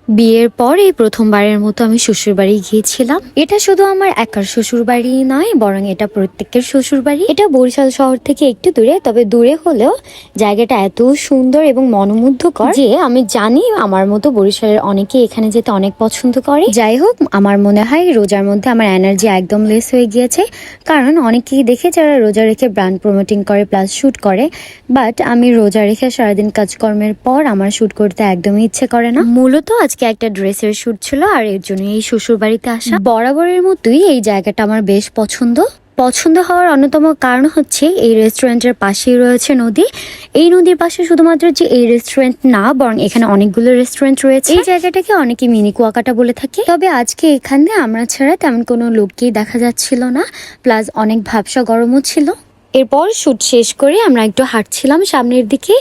বিয়ের পর এই প্রথমবারের মতো আমি শ্বশুরবাড়ি গিয়েছিলাম। এটা শুধু আমার একার শ্বশুরবাড়ি নয়, বরং এটা প্রত্যেকের শ্বশুরবাড়ি। এটা বরিশাল শহর থেকে একটু দূরে, তবে দূরে হলেও জায়গাটা এত সুন্দর এবং মনোমুগ্ধকর যে আমি জানি আমার মতো বরিশালের অনেকে এখানে যেতে অনেক পছন্দ করে। যাই হোক, আমার মনে হয় রোজার মধ্যে আমার এনার্জি একদম লেস হয়ে গিয়েছে, কারণ অনেকেই দেখে যারা রোজা রেখে ব্র্যান্ড প্রমোটিং করে প্লাস শুট করে, বাট আমি রোজা রেখে সারাদিন কাজকর্মের পর আমার শুট করতে একদমই ইচ্ছে করে না। মূলত আজকে একটা ড্রেসের শুট ছিল, আর এর জন্য এই শ্বশুর বাড়িতে আসা। বরাবরের মতোই এই জায়গাটা আমার বেশ পছন্দ হওয়ার অন্যতম কারণ হচ্ছে এই রেস্টুরেন্টের পাশেই রয়েছে নদী। এই নদীর পাশে শুধুমাত্র যে এই রেস্টুরেন্ট না, বরং এখানে অনেকগুলো রেস্টুরেন্ট রয়েছে। এই জায়গাটাকে অনেকে মিনি কুয়াকাটা বলে থাকে। তবে আজকে এখানে আমরা ছাড়া তেমন কোনো লোককেই দেখা যাচ্ছিল না, প্লাস অনেক ভাবসা গরমও ছিল। এরপর শুট শেষ করে আমরা একটু হাঁটছিলাম সামনের দিকে,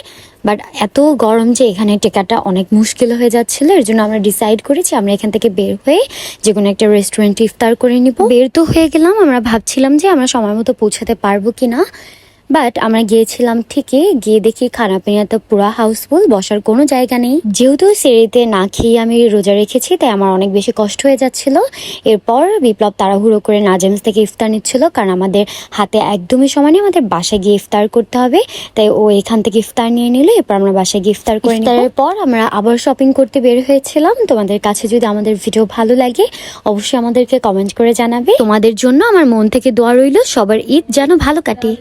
বাট এত গরম যে এখানে টেকাটা অনেক মুশকিল হয়ে যাচ্ছিল। এর জন্য আমরা ডিসাইড করেছি আমরা এখান থেকে বের হয়ে যে কোনো একটা রেস্টুরেন্টে ইফতার করে নিব। বের তো হয়ে গেলাম, আমরা ভাবছিলাম যে আমরা সময় মতো পৌঁছাতে পারবো কিনা, বাট আমরা গিয়েছিলাম ঠিকই, গিয়ে দেখি খানাপিনাতে পুরা হাউসফুল, বসার কোনো জায়গা নেই। যেহেতু সেরিতে না খেয়ে আমি রোজা রেখেছি, তাই আমার অনেক বেশি কষ্ট হয়ে যাচ্ছিল। এরপর বিপ্লব তাড়াহুড়ো করে নাজেমস থেকে ইফতার নিচ্ছিল, কারণ আমাদের হাতে একদমই সময় নেই, আমাদের বাসায় গিয়ে ইফতার করতে হবে। তাই ও এখান থেকে ইফতার নিয়ে নিল, এরপর আমরা বাসায় গিয়ে ইফতার করে নিব। এরপর আমরা আবার শপিং করতে বের হয়েছিলাম। তোমাদের কাছে যদি আমাদের ভিডিও ভালো লাগে, অবশ্যই আমাদেরকে কমেন্ট করে জানাবে। তোমাদের জন্য আমার মন থেকে দোয়া রইল, সবার ঈদ যেন ভালো কাটে।